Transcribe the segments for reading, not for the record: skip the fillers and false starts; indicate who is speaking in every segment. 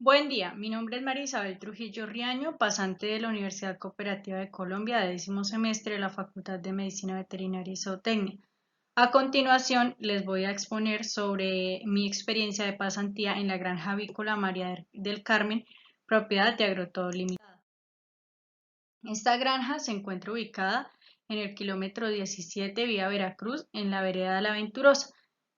Speaker 1: Buen día, mi nombre es María Isabel Trujillo Riaño, pasante de la Universidad Cooperativa de Colombia de 10º semestre de la Facultad de Medicina Veterinaria y Zootecnia. A continuación, les voy a exponer sobre mi experiencia de pasantía en la granja avícola María del Carmen, propiedad de Agrotodo Limitada. Esta granja se encuentra ubicada en el kilómetro 17 vía Veracruz, en la vereda La Venturosa.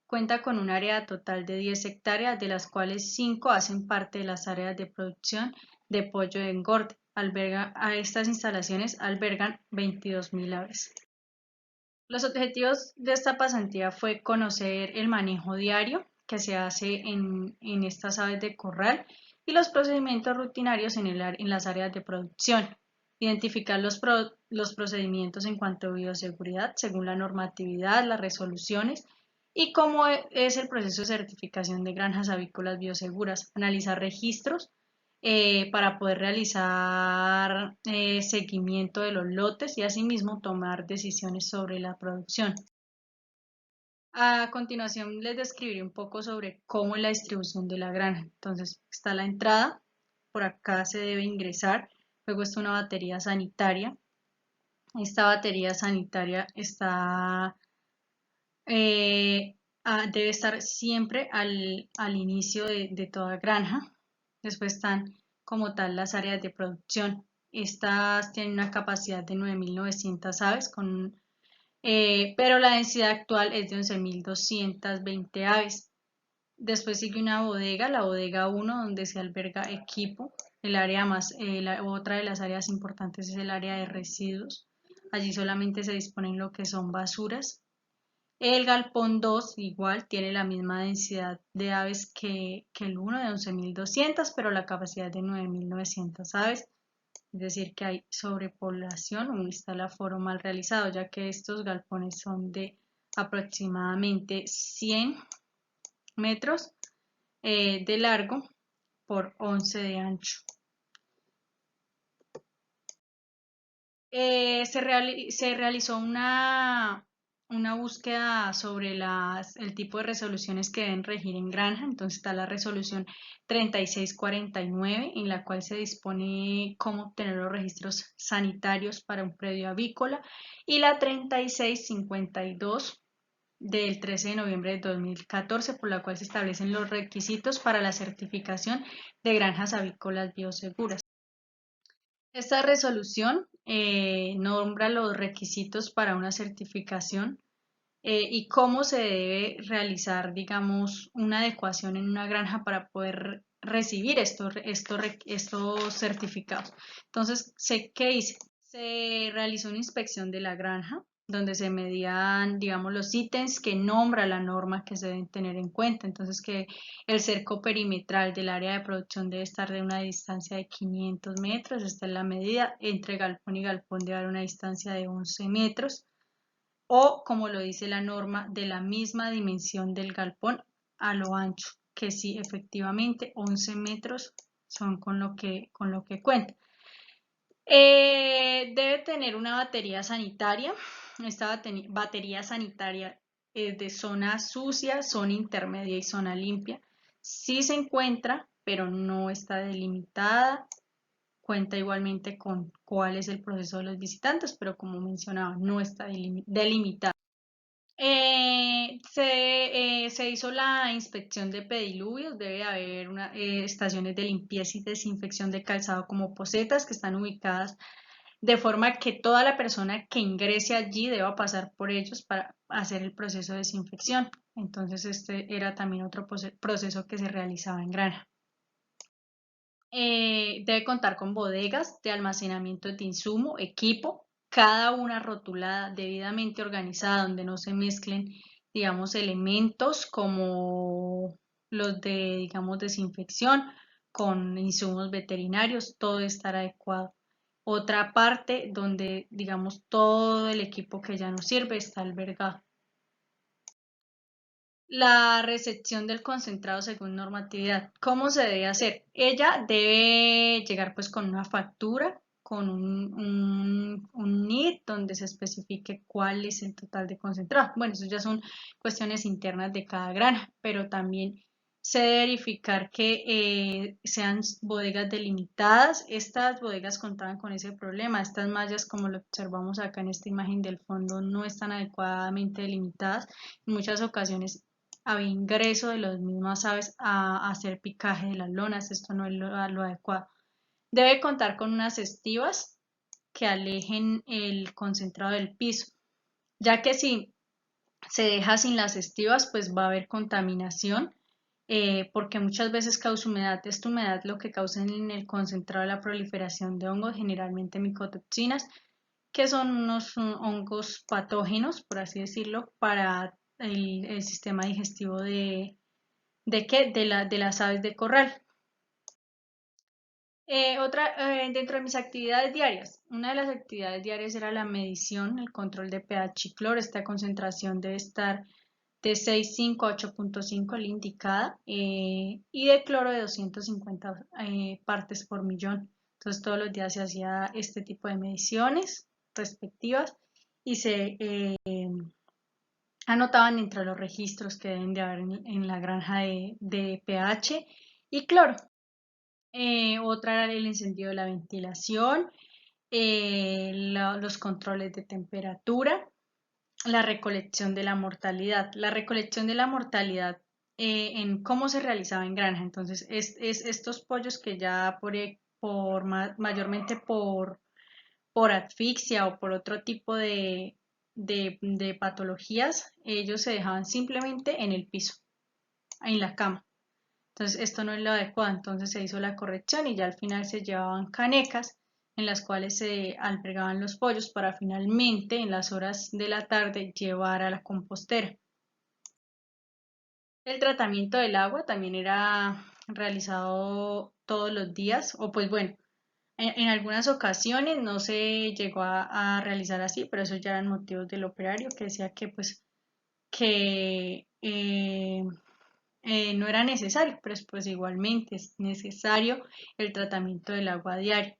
Speaker 1: Cuenta con un área total de 10 hectáreas, de las cuales 5 hacen parte de las áreas de producción de pollo de engorde. Estas instalaciones albergan 22.000 aves. Los objetivos de esta pasantía fue conocer el manejo diario que se hace en estas aves de corral y los procedimientos rutinarios en las áreas de producción, identificar los procedimientos en cuanto a bioseguridad según la normatividad, las resoluciones y cómo es el proceso de certificación de granjas avícolas bioseguras, analizar registros para poder realizar seguimiento de los lotes y asimismo tomar decisiones sobre la producción. A continuación les describiré un poco sobre cómo es la distribución de la granja. Entonces está la entrada, por acá se debe ingresar, luego está una batería sanitaria. Esta batería sanitaria debe estar siempre al inicio de toda granja. Después están como tal las áreas de producción. Estas tienen una capacidad de 9.900 aves, pero la densidad actual es de 11.220 aves. Después sigue una bodega, la bodega 1, donde se alberga equipo. Otra de las áreas importantes es el área de residuos. Allí solamente se disponen lo que son basuras. El galpón 2 igual tiene la misma densidad de aves que el 1 de 11.200, pero la capacidad de 9.900 aves. Es decir, que hay sobrepoblación o está el aforo mal realizado, ya que estos galpones son de aproximadamente 100 metros de largo por 11 de ancho. Se realizó una búsqueda sobre el tipo de resoluciones que deben regir en granja. Entonces está la resolución 3649, en la cual se dispone cómo obtener los registros sanitarios para un predio avícola, y la 3652 del 13 de noviembre de 2014, por la cual se establecen los requisitos para la certificación de granjas avícolas bioseguras. Esta resolución nombra los requisitos para una certificación y cómo se debe realizar, digamos, una adecuación en una granja para poder recibir estos certificados. Entonces, ¿qué hice? Se realizó una inspección de la granja, donde se medían, digamos, los ítems que nombra la norma que se deben tener en cuenta. Entonces, que el cerco perimetral del área de producción debe estar de una distancia de 500 metros. Esta es la medida. Entre galpón y galpón debe haber una distancia de 11 metros. O, como lo dice la norma, de la misma dimensión del galpón a lo ancho, que sí, efectivamente, 11 metros son con lo que cuenta. Debe tener una batería sanitaria. Esta batería sanitaria es de zona sucia, zona intermedia y zona limpia. Sí se encuentra, pero no está delimitada. Cuenta igualmente con cuál es el proceso de los visitantes, pero como mencionaba, no está delimitada. Se hizo la inspección de pediluvios. Debe haber estaciones de limpieza y desinfección de calzado como posetas, que están ubicadas de forma que toda la persona que ingrese allí deba pasar por ellos para hacer el proceso de desinfección. Entonces este era también otro proceso que se realizaba en granja. Debe contar con bodegas de almacenamiento de insumo, equipo, cada una rotulada, debidamente organizada, donde no se mezclen, digamos, elementos como los de, digamos, desinfección con insumos veterinarios. Todo estará adecuado. Otra parte donde, digamos, todo el equipo que ya no sirve está albergado. La recepción del concentrado según normatividad. ¿Cómo se debe hacer? Ella debe llegar pues con una factura, con un NIT donde se especifique cuál es el total de concentrado. Bueno, eso ya son cuestiones internas de cada granja, pero también Se debe verificar que sean bodegas delimitadas. Estas bodegas contaban con ese problema. Estas mallas, como lo observamos acá en esta imagen del fondo, no están adecuadamente delimitadas. En muchas ocasiones había ingreso de las mismas aves a hacer picaje de las lonas. Esto no es lo adecuado. Debe contar con unas estivas que alejen el concentrado del piso, ya que si se deja sin las estivas, pues va a haber contaminación, porque muchas veces causa humedad. Esta humedad lo que causa en el concentrado la proliferación de hongos, generalmente micotoxinas, que son unos hongos patógenos, por así decirlo, para el sistema digestivo de las aves de corral. Dentro de mis actividades diarias, una de las actividades diarias era la medición, el control de pH y cloro. Esta concentración debe estar de 6,5 a 8,5 la indicada, y de cloro de 250 partes por millón. Entonces todos los días se hacía este tipo de mediciones respectivas y se anotaban entre los registros que deben de haber en la granja de pH y cloro. Otra era el encendido de la ventilación, los controles de temperatura, la recolección de la mortalidad. La recolección de la mortalidad, en cómo se realizaba en granja. Entonces, estos pollos que ya mayormente por asfixia o por otro tipo de patologías, ellos se dejaban simplemente en el piso, en la cama. Entonces esto no es lo adecuado, entonces se hizo la corrección y ya al final se llevaban canecas en las cuales se albergaban los pollos para finalmente en las horas de la tarde llevar a la compostera. El tratamiento del agua también era realizado todos los días, o pues bueno, en algunas ocasiones no se llegó a realizar así, pero eso ya eran motivos del operario que decía que pues que no era necesario, pero pues igualmente es necesario el tratamiento del agua diario.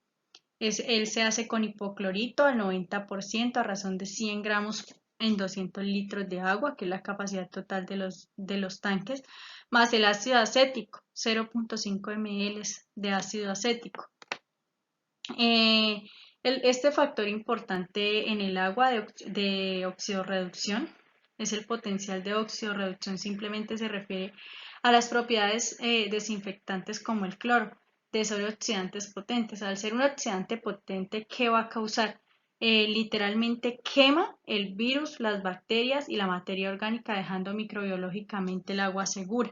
Speaker 1: Él se hace con hipoclorito al 90% a razón de 100 gramos en 200 litros de agua, que es la capacidad total de los tanques, más el ácido acético, 0,5 ml de ácido acético. Este factor importante en el agua de oxidorreducción es el potencial de oxidorreducción. Simplemente se refiere a las propiedades desinfectantes como el cloro, de ser oxidantes potentes. Al ser un oxidante potente, ¿qué va a causar? Literalmente quema el virus, las bacterias y la materia orgánica, dejando microbiológicamente el agua segura.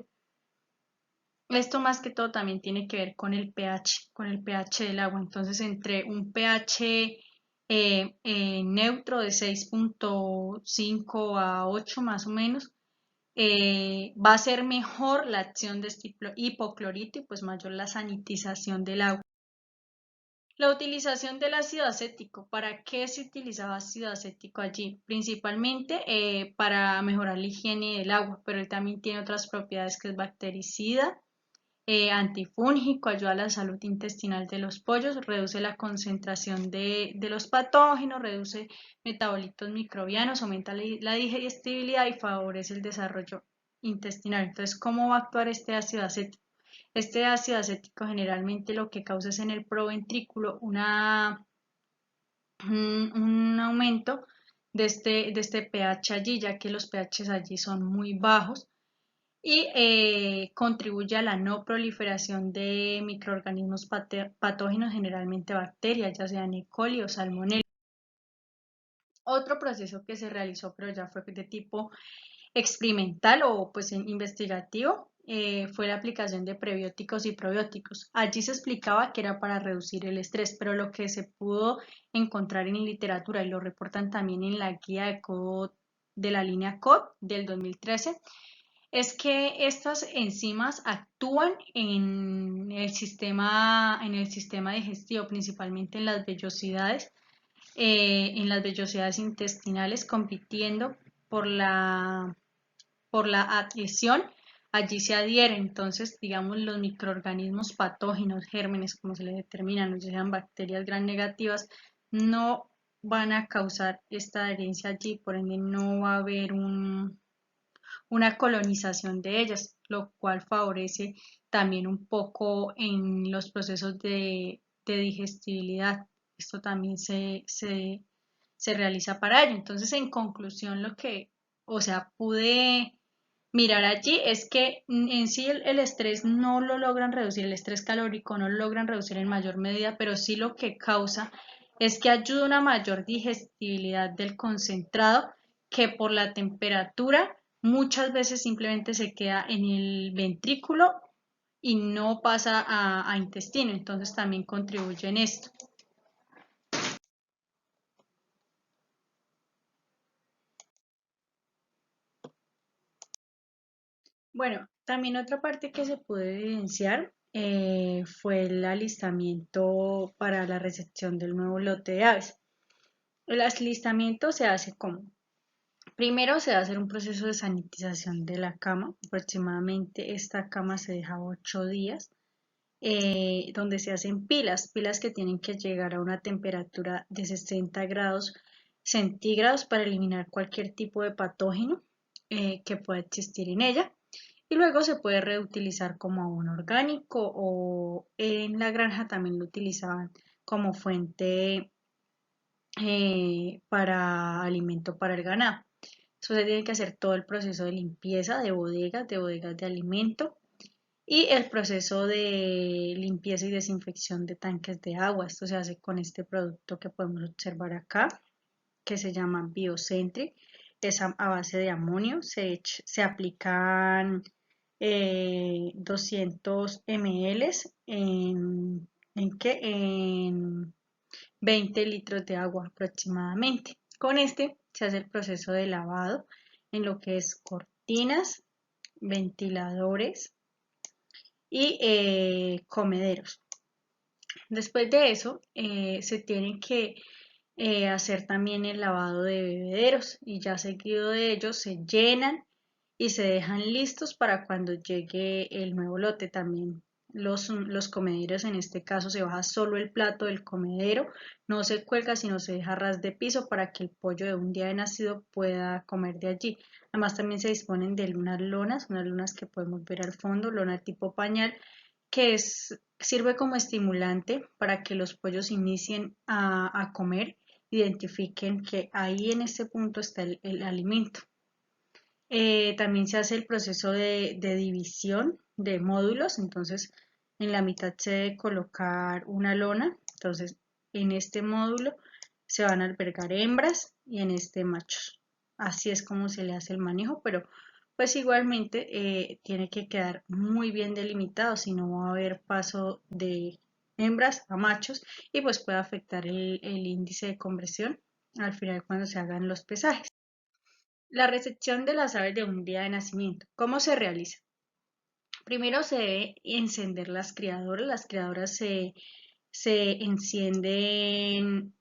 Speaker 1: Esto más que todo también tiene que ver con el pH del agua. Entonces, entre un pH neutro de 6,5 a 8 más o menos, va a ser mejor la acción de este hipoclorito y pues mayor la sanitización del agua. La utilización del ácido acético. ¿Para qué se utilizaba ácido acético allí? Principalmente para mejorar la higiene del agua, pero él también tiene otras propiedades, que es bactericida, antifúngico, ayuda a la salud intestinal de los pollos, reduce la concentración de los patógenos, reduce metabolitos microbianos, aumenta la digestibilidad y favorece el desarrollo intestinal. Entonces, ¿cómo va a actuar este ácido acético? Este ácido acético generalmente lo que causa es en el proventrículo un aumento de este pH allí, ya que los pHs allí son muy bajos, y contribuye a la no proliferación de microorganismos patógenos, generalmente bacterias, ya sean E. coli o salmonella. Otro proceso que se realizó, pero ya fue de tipo experimental o pues investigativo, fue la aplicación de prebióticos y probióticos. Allí se explicaba que era para reducir el estrés, pero lo que se pudo encontrar en literatura, y lo reportan también en la guía de la línea COD del 2013, es que estas enzimas actúan en el sistema digestivo, principalmente en las vellosidades intestinales, compitiendo por por la adhesión. Allí se adhieren, entonces, digamos, los microorganismos patógenos, gérmenes, como se les determinan, o sean bacterias gram negativas, no van a causar esta adherencia allí, por ende no va a haber una colonización de ellas, lo cual favorece también un poco en los procesos de digestibilidad. Esto también se realiza para ello. Entonces, en conclusión, o sea, pude mirar allí es que en sí el estrés no lo logran reducir, el estrés calórico no lo logran reducir en mayor medida, pero sí lo que causa es que ayuda a una mayor digestibilidad del concentrado que por la temperatura muchas veces simplemente se queda en el ventrículo y no pasa a intestino, entonces también contribuye en esto. Bueno, también otra parte que se pudo evidenciar fue el alistamiento para la recepción del nuevo lote de aves. El alistamiento se hace como, primero se va a hacer un proceso de sanitización de la cama, aproximadamente esta cama se deja 8 días, donde se hacen pilas que tienen que llegar a una temperatura de 60 grados centígrados para eliminar cualquier tipo de patógeno que pueda existir en ella y luego se puede reutilizar como abono orgánico o en la granja también lo utilizaban como fuente para alimento para el ganado. Eso se tiene que hacer todo el proceso de limpieza de bodegas de alimento y el proceso de limpieza y desinfección de tanques de agua. Esto se hace con este producto que podemos observar acá, que se llama Biocentric. Es a base de amonio. Se aplican 200 ml en 20 litros de agua aproximadamente. Con este se hace el proceso de lavado en lo que es cortinas, ventiladores y comederos. Después de eso se tiene que hacer también el lavado de bebederos y ya seguido de ellos se llenan y se dejan listos para cuando llegue el nuevo lote. También los comederos, en este caso se baja solo el plato del comedero, no se cuelga sino se deja ras de piso para que el pollo de un día de nacido pueda comer de allí. Además también se disponen de unas lonas que podemos ver al fondo, lona tipo pañal, sirve como estimulante para que los pollos inicien a comer, identifiquen que ahí en este punto está el alimento. También se hace el proceso de división de módulos, entonces en la mitad se debe colocar una lona, entonces en este módulo se van a albergar hembras y en este machos. Así es como se le hace el manejo, pero pues igualmente tiene que quedar muy bien delimitado, si no va a haber paso de hembras a machos y pues puede afectar el índice de conversión al final cuando se hagan los pesajes. La recepción de las aves de un día de nacimiento. ¿Cómo se realiza? Primero se debe encender las criadoras. Las criadoras se encienden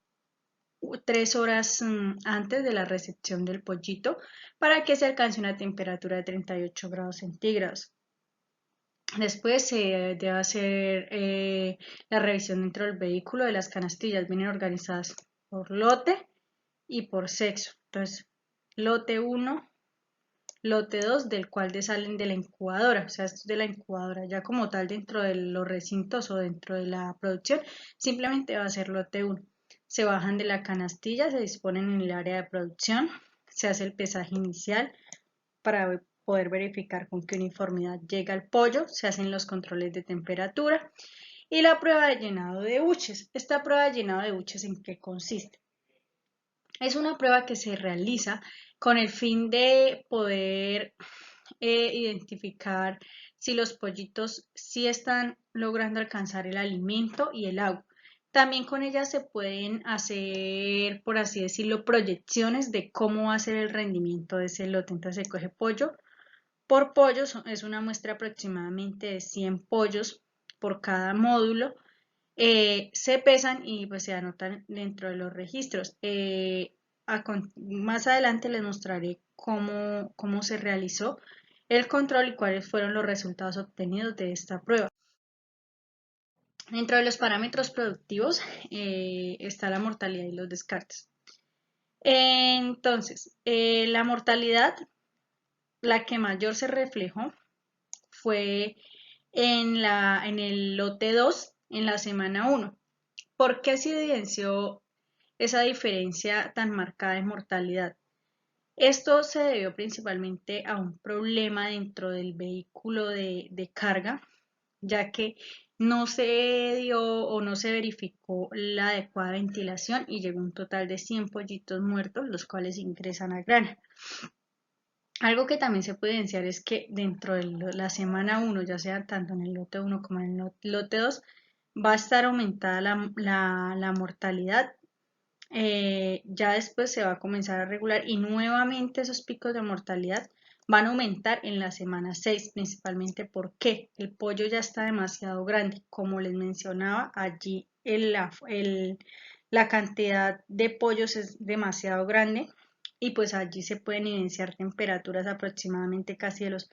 Speaker 1: 3 horas antes de la recepción del pollito para que se alcance una temperatura de 38 grados centígrados. Después se debe hacer la revisión dentro del vehículo de las canastillas. Vienen organizadas por lote y por sexo. Entonces, lote 1, lote 2 del cual salen de la incubadora, o sea, esto es de la incubadora, ya como tal dentro de los recintos o dentro de la producción, simplemente va a ser lote 1. Se bajan de la canastilla, se disponen en el área de producción, se hace el pesaje inicial para poder verificar con qué uniformidad llega el pollo, se hacen los controles de temperatura y la prueba de llenado de buches. Esta prueba de llenado de buches, ¿en qué consiste? Es una prueba que se realiza con el fin de poder identificar si los pollitos sí están logrando alcanzar el alimento y el agua. También con ella se pueden hacer, por así decirlo, proyecciones de cómo va a ser el rendimiento de ese lote. Entonces se coge pollo por pollo, es una muestra aproximadamente de 100 pollos por cada módulo. Se pesan y pues se anotan dentro de los registros. Más adelante les mostraré cómo se realizó el control y cuáles fueron los resultados obtenidos de esta prueba. Dentro de los parámetros productivos está la mortalidad y los descartes. Entonces, la mortalidad la que mayor se reflejó fue en el lote 2 en la semana 1. ¿Por qué se evidenció esa diferencia tan marcada en mortalidad? Esto se debió principalmente a un problema dentro del vehículo de carga, ya que no se dio o no se verificó la adecuada ventilación y llegó un total de 100 pollitos muertos, los cuales ingresan a granja. Algo que también se puede evidenciar es que dentro de la semana 1, ya sea tanto en el lote 1 como en el lote 2, va a estar aumentada la mortalidad. Ya después se va a comenzar a regular y nuevamente esos picos de mortalidad van a aumentar en la semana 6, principalmente porque el pollo ya está demasiado grande. Como les mencionaba, allí la cantidad de pollos es demasiado grande y pues allí se pueden evidenciar temperaturas aproximadamente casi de los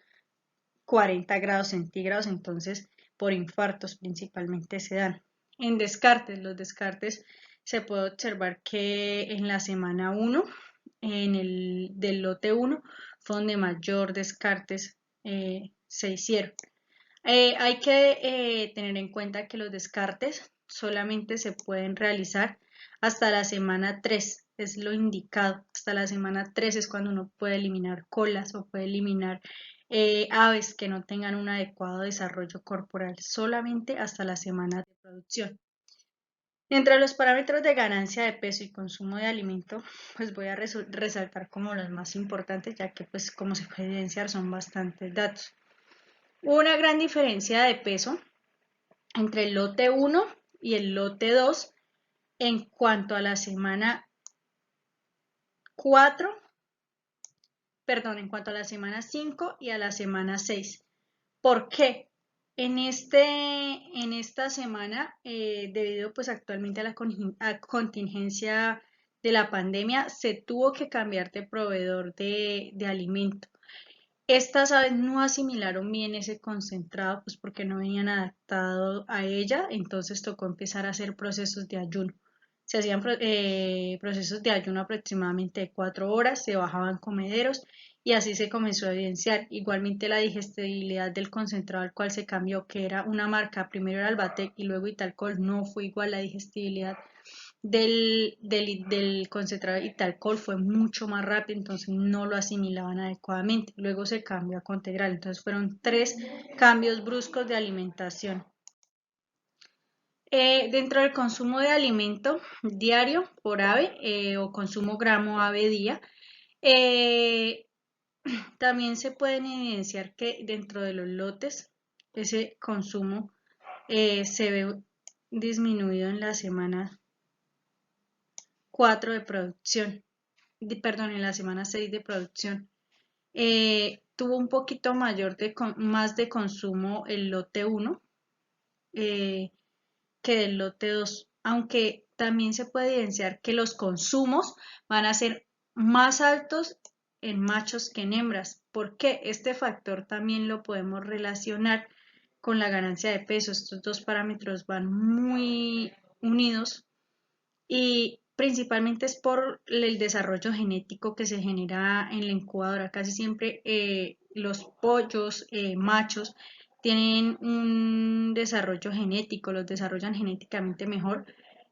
Speaker 1: 40 grados centígrados, entonces por infartos principalmente se dan. En descartes, los descartes se puede observar que en la semana 1, del lote 1, fue donde mayor descartes se hicieron. Hay que tener en cuenta que los descartes solamente se pueden realizar hasta la semana 3, es lo indicado. Hasta la semana 3 es cuando uno puede eliminar colas o puede eliminar aves que no tengan un adecuado desarrollo corporal, solamente hasta la semana de producción. Entre los parámetros de ganancia de peso y consumo de alimento, pues voy a resaltar como los más importantes, ya que pues como se puede evidenciar son bastantes datos. Hubo una gran diferencia de peso entre el lote 1 y el lote 2 en cuanto a la semana 4, perdón, en cuanto a la semana 5 y a la semana 6. ¿Por qué? En esta semana, debido pues actualmente a la contingencia de la pandemia, se tuvo que cambiar de proveedor de alimento. Estas aves no asimilaron bien ese concentrado, pues porque no venían adaptados a ella, entonces tocó empezar a hacer procesos de ayuno. Se hacían procesos de ayuno aproximadamente de 4 horas, se bajaban comederos y así se comenzó a evidenciar. Igualmente la digestibilidad del concentrado al cual se cambió, que era una marca, primero era Albatec y luego Italcol, no fue igual la digestibilidad del concentrado de Italcol fue mucho más rápido, entonces no lo asimilaban adecuadamente. Luego se cambió a Contegral, entonces fueron 3 cambios bruscos de alimentación. Dentro del consumo de alimento diario por ave o consumo gramo ave día, también se pueden evidenciar que dentro de los lotes ese consumo se ve disminuido en la semana 4 de producción, perdón, en la semana 6 de producción. Tuvo un poquito más de consumo el lote 1 que del lote 2, aunque también se puede evidenciar que los consumos van a ser más altos en machos que en hembras. ¿Por qué? Este factor también lo podemos relacionar con la ganancia de peso. Estos dos parámetros van muy unidos y principalmente es por el desarrollo genético que se genera en la incubadora. Casi siempre los pollos machos tienen un desarrollo genético, los desarrollan genéticamente mejor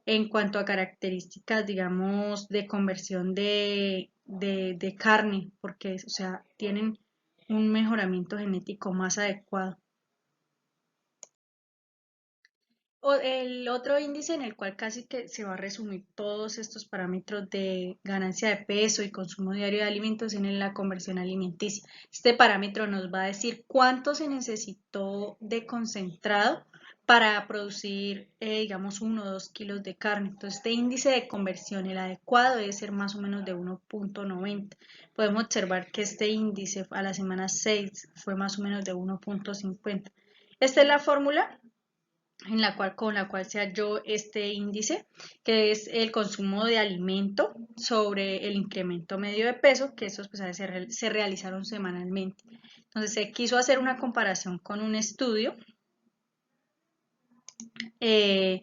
Speaker 1: en cuanto a características, digamos, de conversión de carne, porque, o sea, tienen un mejoramiento genético más adecuado. El otro índice en el cual casi que se va a resumir todos estos parámetros de ganancia de peso y consumo diario de alimentos en la conversión alimenticia. Este parámetro nos va a decir cuánto se necesitó de concentrado para producir, digamos, 1 o 2 kilos de carne. Entonces, este índice de conversión, el adecuado, debe ser más o menos de 1.90. Podemos observar que este índice a la semana 6 fue más o menos de 1.50. Esta es la fórmula con la cual se halló este índice, que es el consumo de alimento sobre el incremento medio de peso, que esos pues, se realizaron semanalmente. Entonces se quiso hacer una comparación con un estudio en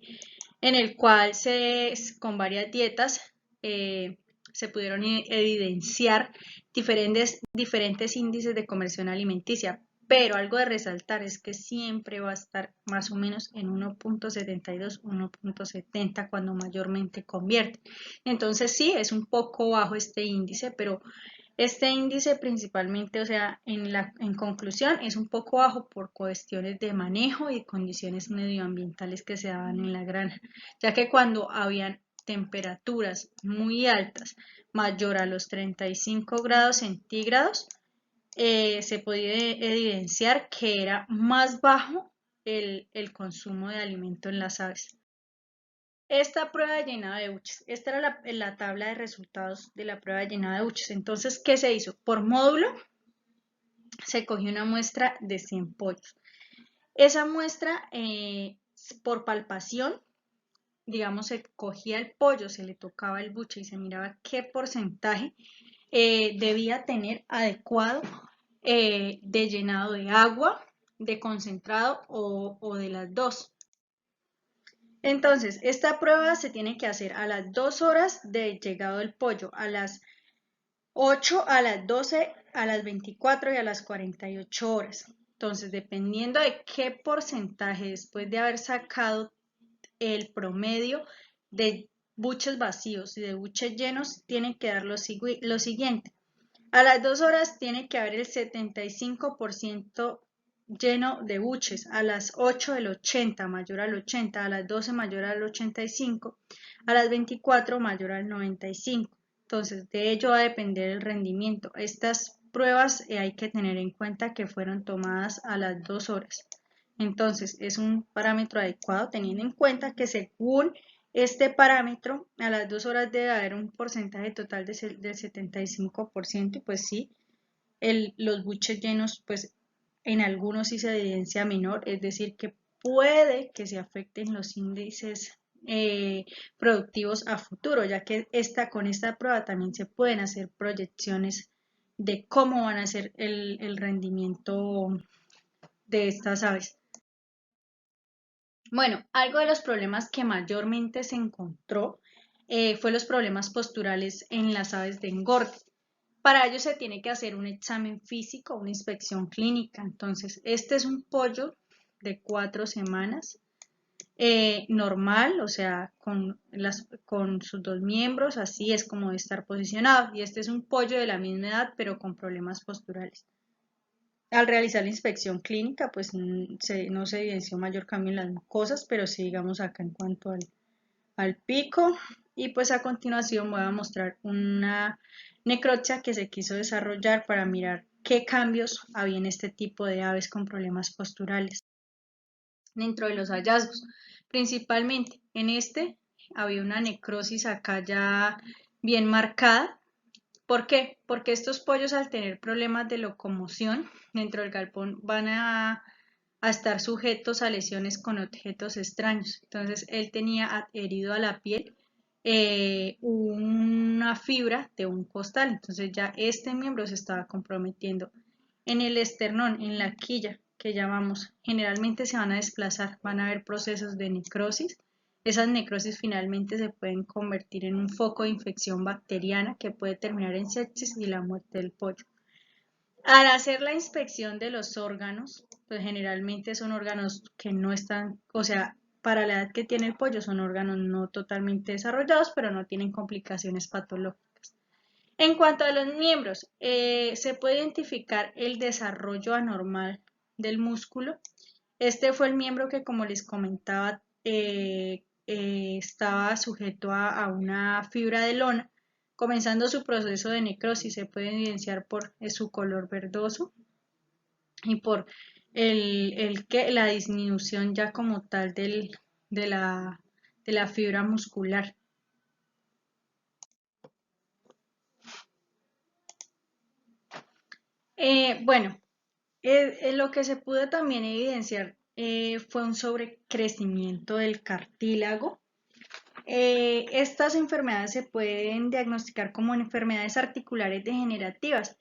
Speaker 1: el cual con varias dietas se pudieron evidenciar diferentes índices de conversión alimenticia, pero algo de resaltar es que siempre va a estar más o menos en 1.72, 1.70 cuando mayormente convierte. Entonces sí, es un poco bajo este índice, pero este índice principalmente, o sea, en conclusión, es un poco bajo por cuestiones de manejo y condiciones medioambientales que se daban en la granja, ya que cuando habían temperaturas muy altas, mayor a los 35 grados centígrados, se podía evidenciar que era más bajo el consumo de alimento en las aves. Esta prueba de llenado de buches, esta era la tabla de resultados de la prueba de llenado de buches. Entonces, ¿qué se hizo? Por módulo se cogió una muestra de 100 pollos. Esa muestra, por palpación, digamos, se cogía el pollo, se le tocaba el buche y se miraba qué porcentaje debía tener adecuado de llenado de agua, de concentrado o de las dos. Entonces, esta prueba se tiene que hacer a las 2 horas de llegado del pollo, a las 8, a las 12, a las 24 y a las 48 horas. Entonces, dependiendo de qué porcentaje después de haber sacado el promedio de buches vacíos y de buches llenos, tiene que dar lo siguiente. A las 2 horas tiene que haber el 75% lleno de buches, a las 8 el 80 mayor al 80, a las 12 mayor al 85, a las 24 mayor al 95. Entonces, de ello va a depender el rendimiento. Estas pruebas hay que tener en cuenta que fueron tomadas a las 2 horas. Entonces, es un parámetro adecuado teniendo en cuenta que según este parámetro, a las 2 horas debe haber un porcentaje total del 75%, y pues sí, los buches llenos, pues en algunos sí se evidencia menor, es decir, que puede que se afecten los índices productivos a futuro, ya que con esta prueba también se pueden hacer proyecciones de cómo van a ser el rendimiento de estas aves. Bueno, algo de los problemas que mayormente se encontró fue los problemas posturales en las aves de engorde. Para ello se tiene que hacer un examen físico, una inspección clínica. Entonces, este es un pollo de 4 semanas, normal, o sea, con sus 2 miembros, así es como debe estar posicionado. Y este es un pollo de la misma edad, pero con problemas posturales. Al realizar la inspección clínica, pues no se evidenció mayor cambio en las mucosas, pero sí, digamos, acá en cuanto al pico. Y pues a continuación voy a mostrar una necropsia que se quiso desarrollar para mirar qué cambios había en este tipo de aves con problemas posturales. Dentro de los hallazgos, principalmente en este había una necrosis acá ya bien marcada. ¿Por qué? Porque estos pollos, al tener problemas de locomoción dentro del galpón, van a estar sujetos a lesiones con objetos extraños. Entonces él tenía adherido a la piel una fibra de un costal, entonces ya este miembro se estaba comprometiendo. En el esternón, en la quilla que llamamos, generalmente se van a desplazar, van a haber procesos de necrosis. Esas necrosis finalmente se pueden convertir en un foco de infección bacteriana que puede terminar en sepsis y la muerte del pollo. Al hacer la inspección de los órganos, pues generalmente son órganos que no están, o sea, para la edad que tiene el pollo son órganos no totalmente desarrollados, pero no tienen complicaciones patológicas. En cuanto a los miembros, se puede identificar el desarrollo anormal del músculo. Este fue el miembro que, como les comentaba, estaba sujeto a una fibra de lona. Comenzando su proceso de necrosis, se puede evidenciar por su color verdoso y por la disminución ya como tal de la fibra muscular. Bueno, lo que se pudo también evidenciar fue un sobrecrecimiento del cartílago. Estas enfermedades se pueden diagnosticar como enfermedades articulares degenerativas.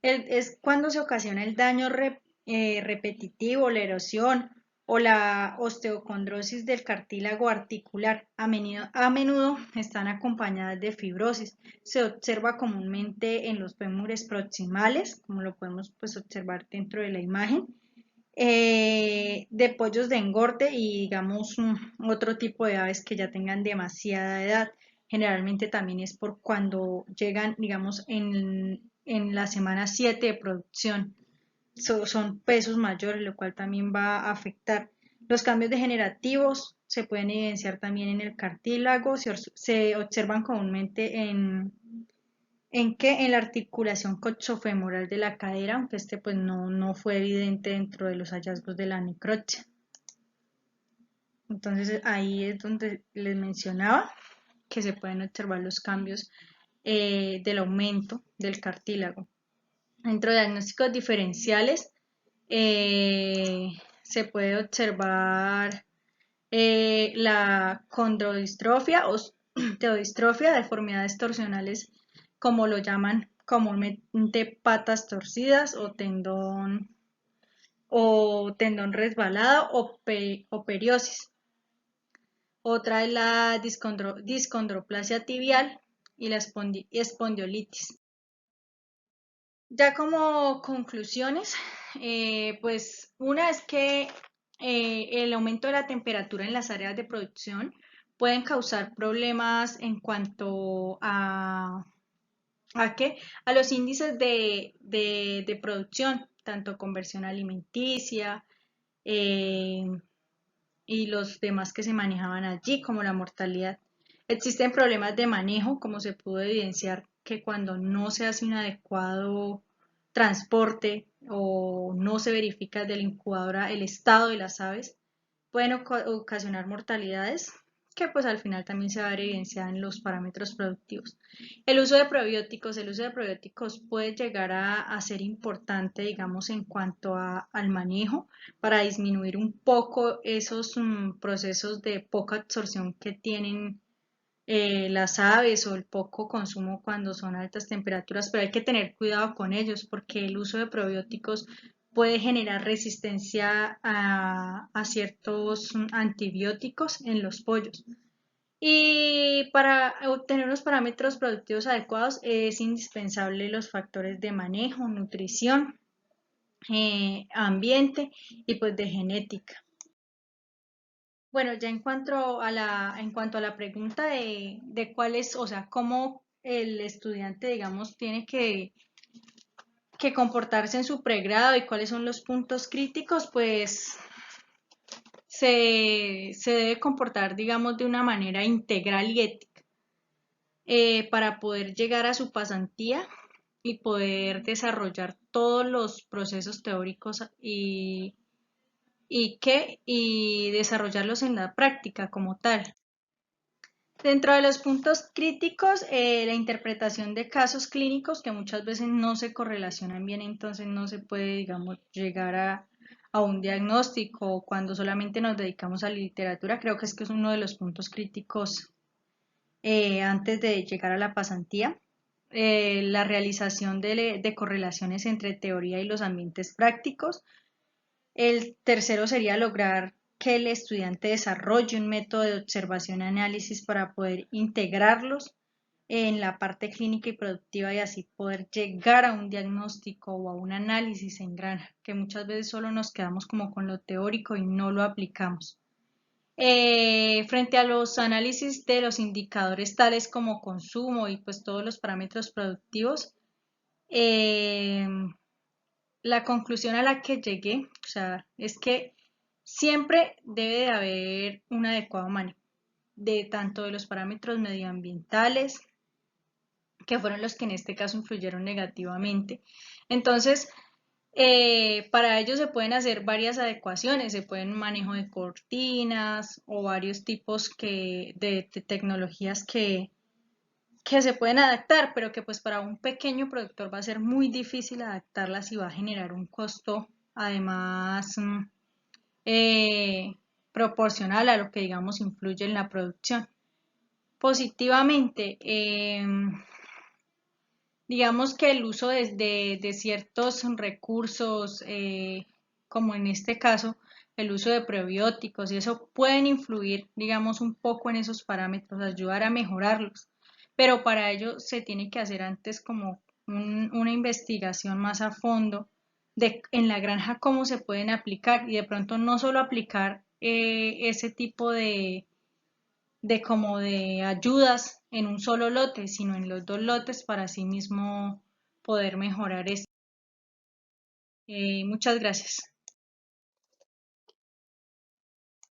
Speaker 1: Es cuando se ocasiona el daño repetitivo, la erosión o la osteocondrosis del cartílago articular. A menudo están acompañadas de fibrosis. Se observa comúnmente en los fémures proximales, como lo podemos pues, observar dentro de la imagen, de pollos de engorde y digamos otro tipo de aves que ya tengan demasiada edad. Generalmente también es por cuando llegan, digamos, en la semana 7 de producción. Son pesos mayores, lo cual también va a afectar. Los cambios degenerativos se pueden evidenciar también en el cartílago, se observan comúnmente en la articulación coxofemoral de la cadera, aunque este pues no fue evidente dentro de los hallazgos de la necropsia. Entonces ahí es donde les mencionaba que se pueden observar los cambios del aumento del cartílago. Dentro de diagnósticos diferenciales se puede observar la condrodistrofia o teodistrofia, deformidades torsionales, como lo llaman comúnmente patas torcidas o tendón resbalado o periosis. Otra es la discondroplasia tibial y la espondiolitis. Ya como conclusiones, pues una es que el aumento de la temperatura en las áreas de producción pueden causar problemas en cuanto a los índices de producción, tanto conversión alimenticia eh, y los demás que se manejaban allí, como la mortalidad. Existen problemas de manejo, como se pudo evidenciar que cuando no se hace un adecuado transporte o no se verifica de la incubadora el estado de las aves, pueden ocasionar mortalidades que pues al final también se va a ver evidenciada en los parámetros productivos. El uso de probióticos puede llegar a ser importante, digamos, en cuanto al manejo para disminuir un poco esos procesos de poca absorción que tienen las aves o el poco consumo cuando son altas temperaturas, pero hay que tener cuidado con ellos porque el uso de probióticos puede generar resistencia a ciertos antibióticos en los pollos. Y para obtener unos parámetros productivos adecuados es indispensable los factores de manejo, nutrición, ambiente y pues de genética. Bueno, ya en cuanto a la pregunta de cuál es, o sea, cómo el estudiante, digamos, tiene que comportarse en su pregrado y cuáles son los puntos críticos, pues se debe comportar, digamos, de una manera integral y ética para poder llegar a su pasantía y poder desarrollar todos los procesos teóricos y desarrollarlos en la práctica como tal. Dentro de los puntos críticos, la interpretación de casos clínicos que muchas veces no se correlacionan bien, entonces no se puede, digamos, llegar a un diagnóstico cuando solamente nos dedicamos a la literatura. Creo que es uno de los puntos críticos antes de llegar a la pasantía. La realización de correlaciones entre teoría y los ambientes prácticos. El tercero sería lograr que el estudiante desarrolle un método de observación y análisis para poder integrarlos en la parte clínica y productiva y así poder llegar a un diagnóstico o a un análisis en granja, que muchas veces solo nos quedamos como con lo teórico y no lo aplicamos. Frente a los análisis de los indicadores tales como consumo y pues todos los parámetros productivos, la conclusión a la que llegué, o sea, es que siempre debe de haber un adecuado manejo de tanto de los parámetros medioambientales, que fueron los que en este caso influyeron negativamente. Entonces, para ello se pueden hacer varias adecuaciones, se pueden manejo de cortinas o varios tipos de tecnologías que se pueden adaptar, pero que pues para un pequeño productor va a ser muy difícil adaptarlas y va a generar un costo además eh, proporcional a lo que digamos influye en la producción. Positivamente, digamos que el uso de ciertos recursos, como en este caso el uso de prebióticos y eso pueden influir, digamos, un poco en esos parámetros, ayudar a mejorarlos. Pero para ello se tiene que hacer antes como una investigación más a fondo de en la granja cómo se pueden aplicar y de pronto no solo aplicar ese tipo de como de ayudas en un solo lote, sino en los dos lotes para así mismo poder mejorar esto. Muchas gracias.